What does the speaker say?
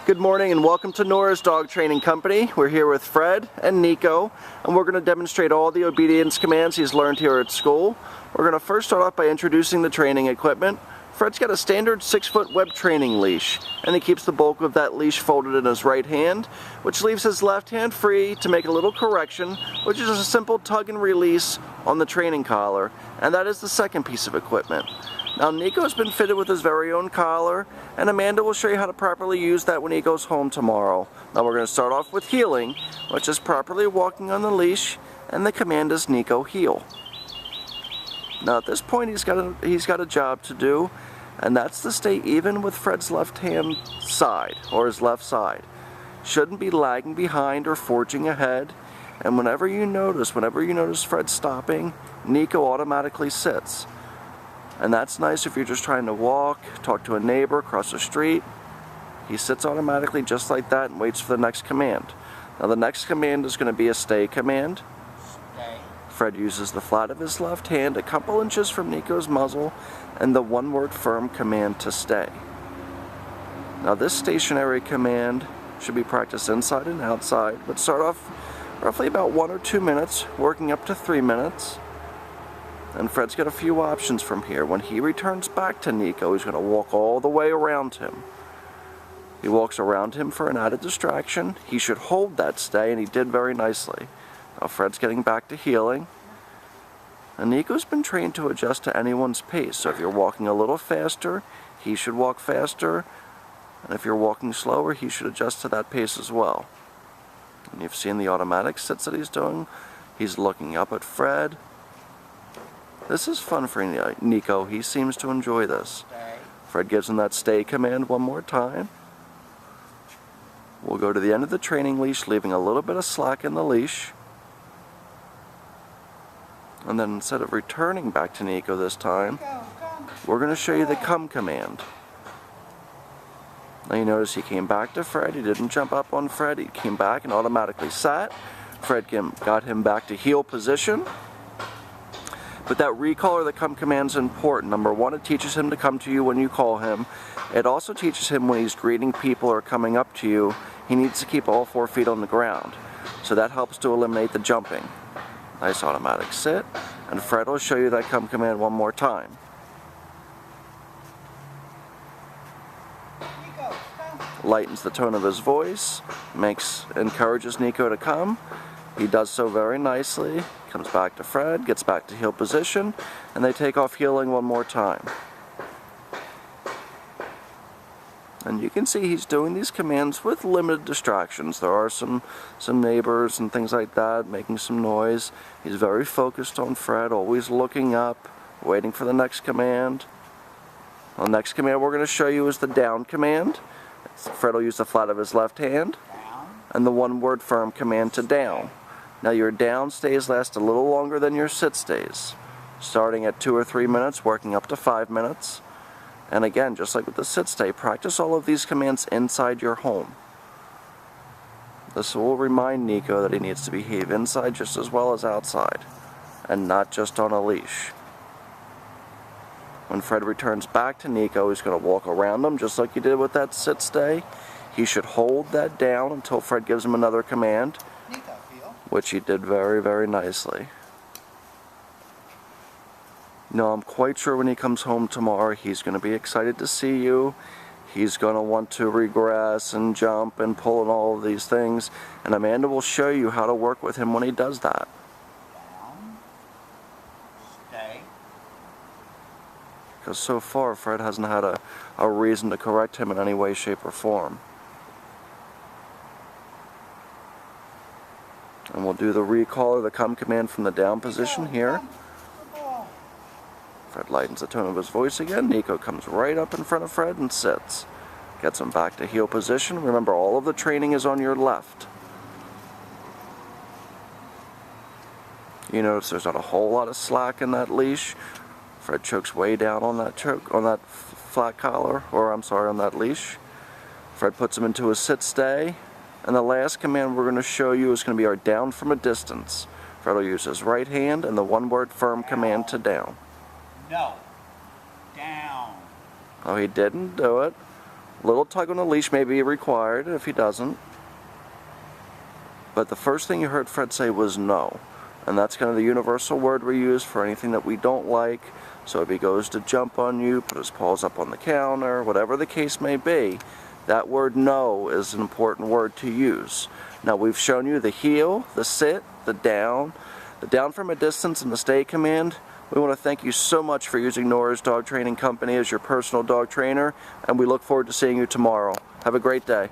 Good morning and welcome to Nora's Dog Training Company. We're here with Fred and Nico, and we're going to demonstrate all the obedience commands he's learned here at school. We're going to first start off by introducing the training equipment. Fred's got a standard 6-foot web training leash, and he keeps the bulk of that leash folded in his right hand, which leaves his left hand free to make a little correction, which is a simple tug and release on the training collar, and that is the second piece of equipment. Now Nico's been fitted with his very own collar, and Amanda will show you how to properly use that when he goes home tomorrow. Now we're going to start off with heeling, which is properly walking on the leash, and the command is Nico heel. Now at this point he's got a job to do, and that's to stay even with Fred's left hand side, or his left side. Shouldn't be lagging behind or forging ahead, and whenever you notice Fred stopping, Nico automatically sits. And that's nice if you're just trying to walk, talk to a neighbor, cross the street. He sits automatically just like that and waits for the next command. Now the next command is going to be a stay command. Stay. Fred uses the flat of his left hand a couple inches from Nico's muzzle and the one-word firm command to stay. Now this stationary command should be practiced inside and outside, but start off roughly about 1 or 2 minutes, working up to 3 minutes. And Fred's got a few options from here. When he returns back to Nico, he's going to walk all the way around him. He walks around him for an added distraction. He should hold that stay, and he did very nicely. Now Fred's getting back to heeling. And Nico's been trained to adjust to anyone's pace. So if you're walking a little faster, he should walk faster. And if you're walking slower, he should adjust to that pace as well. And you've seen the automatic sits that he's doing. He's looking up at Fred. This is fun for Nico. He seems to enjoy this. Stay. Fred gives him that stay command one more time. We'll go to the end of the training leash, leaving a little bit of slack in the leash. And then instead of returning back to Nico this time, we're going to show you the come command. Now you notice he came back to Fred. He didn't jump up on Fred. He came back and automatically sat. Fred got him back to heel position. But that recall or the come command is important. Number one, it teaches him to come to you when you call him. It also teaches him when he's greeting people or coming up to you, he needs to keep all 4 feet on the ground. So that helps to eliminate the jumping. Nice automatic sit. And Fred will show you that come command one more time. Lightens the tone of his voice, encourages Nico to come. He does so very nicely, comes back to Fred, gets back to heel position, and they take off heeling one more time. And you can see he's doing these commands with limited distractions. There are some neighbors and things like that making some noise. He's very focused on Fred, always looking up, waiting for the next command. The next command we're going to show you is the down command. Fred will use the flat of his left hand, and the one-word firm command to down. Now your down stays last a little longer than your sit stays, starting at 2 or 3 minutes, working up to 5 minutes. And again, just like with the sit stay, practice all of these commands inside your home. This will remind Nico that he needs to behave inside just as well as outside, and not just on a leash. When Fred returns back to Nico, he's going to walk around him just like he did with that sit stay. He should hold that down until Fred gives him another command, which he did very, very nicely. Now I'm quite sure when he comes home tomorrow, he's going to be excited to see you. He's going to want to regress and jump and pull and all of these things. And Amanda will show you how to work with him when he does that. Down. Stay. Because so far, Fred hasn't had a reason to correct him in any way, shape, or form. And we'll do the recall or the come command from the down position here. Fred lightens the tone of his voice again. Nico comes right up in front of Fred and sits. Gets him back to heel position. Remember, all of the training is on your left. You notice there's not a whole lot of slack in that leash. Fred chokes way down on that flat collar, or I'm sorry, on that leash. Fred puts him into a sit stay. And the last command we're going to show you is going to be our down from a distance. Fred will use his right hand and the one-word firm command to down. No. Down. Oh, he didn't do it. A little tug on the leash may be required if he doesn't. But the first thing you heard Fred say was no. And that's kind of the universal word we use for anything that we don't like. So if he goes to jump on you, put his paws up on the counter, whatever the case may be, that word no is an important word to use. Now we've shown you the heel, the sit, the down from a distance, and the stay command. We want to thank you so much for using Nora's Dog Training Company as your personal dog trainer, and we look forward to seeing you tomorrow. Have a great day.